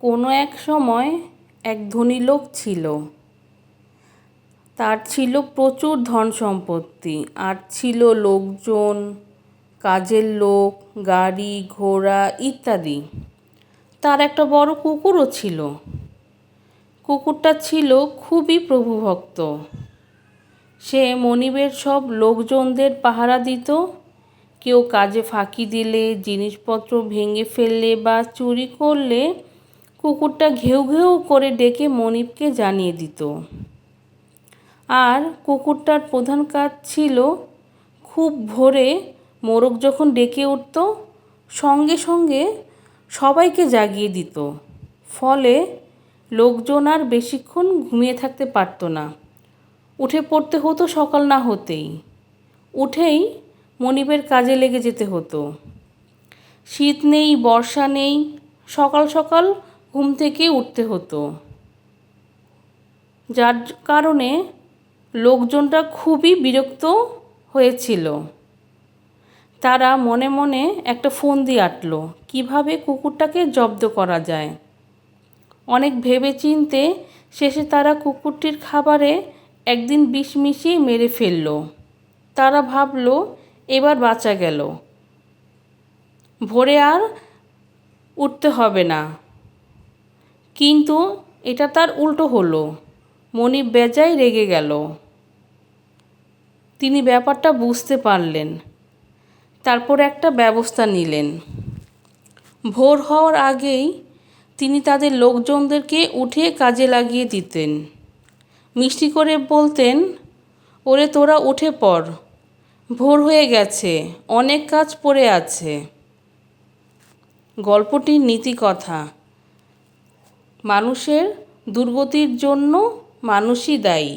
কোনো এক সময় এক ধনী লোক ছিল। তার ছিল প্রচুর ধন সম্পত্তি, আর ছিল লোকজন, কাজের লোক, গাড়ি ঘোড়া ইত্যাদি। তার একটা বড় কুকুরও ছিল। কুকুরটা ছিল খুবই প্রভুভক্ত। সে মনিবের সব লোকজনদের পাহারা দিত। কেউ কাজে ফাঁকি দিলে, জিনিসপত্র ভেঙে ফেললে বা চুরি করলে কুকুরটা ঘেউ ঘেউ করে ডেকে মনিবকে জানিয়ে দিত। আর কুকুরটার প্রধান কাজ ছিল খুব ভোরে মোরগ যখন ডেকে উঠত, সঙ্গে সঙ্গে সবাইকে জাগিয়ে দিত। ফলে লোকজন আর বেশিক্ষণ ঘুমিয়ে থাকতে পারত না। উঠে পড়তে হতো সকাল না হতেই। উঠেই মনিবের কাজে লেগে যেতে হতো। শীত নেই, বর্ষা নেই, সকাল সকাল ঘুম থেকে উঠতে হতো। যার কারণে লোকজনরা খুবই বিরক্ত হয়েছিল। তারা মনে মনে একটা ফন্দি আঁটল, কীভাবে কুকুরটাকে জব্দ করা যায়। অনেক ভেবেচিন্তে শেষে তারা কুকুরটির খাবারে একদিন বিষ মিশিয়ে মেরে ফেলল। তারা ভাবল এবার বাঁচা গেল, ভোরে আর উঠতে হবে না। কিন্তু এটা তার উল্টো হলো। মনিব বেজায় রেগে গেল। তিনি ব্যাপারটা বুঝতে পারলেন। তারপর একটা ব্যবস্থা নিলেন। ভোর হওয়ার আগেই তিনি তাদের লোকজনদেরকে উঠিয়ে কাজে লাগিয়ে দিতেন। মিষ্টি করে বলতেন, ওরে তোরা উঠে পড়, ভোর হয়ে গেছে, অনেক কাজ পড়ে আছে। গল্পটির নীতি কথা: মানুষের দুর্গতির জন্য মানুষই দায়ী।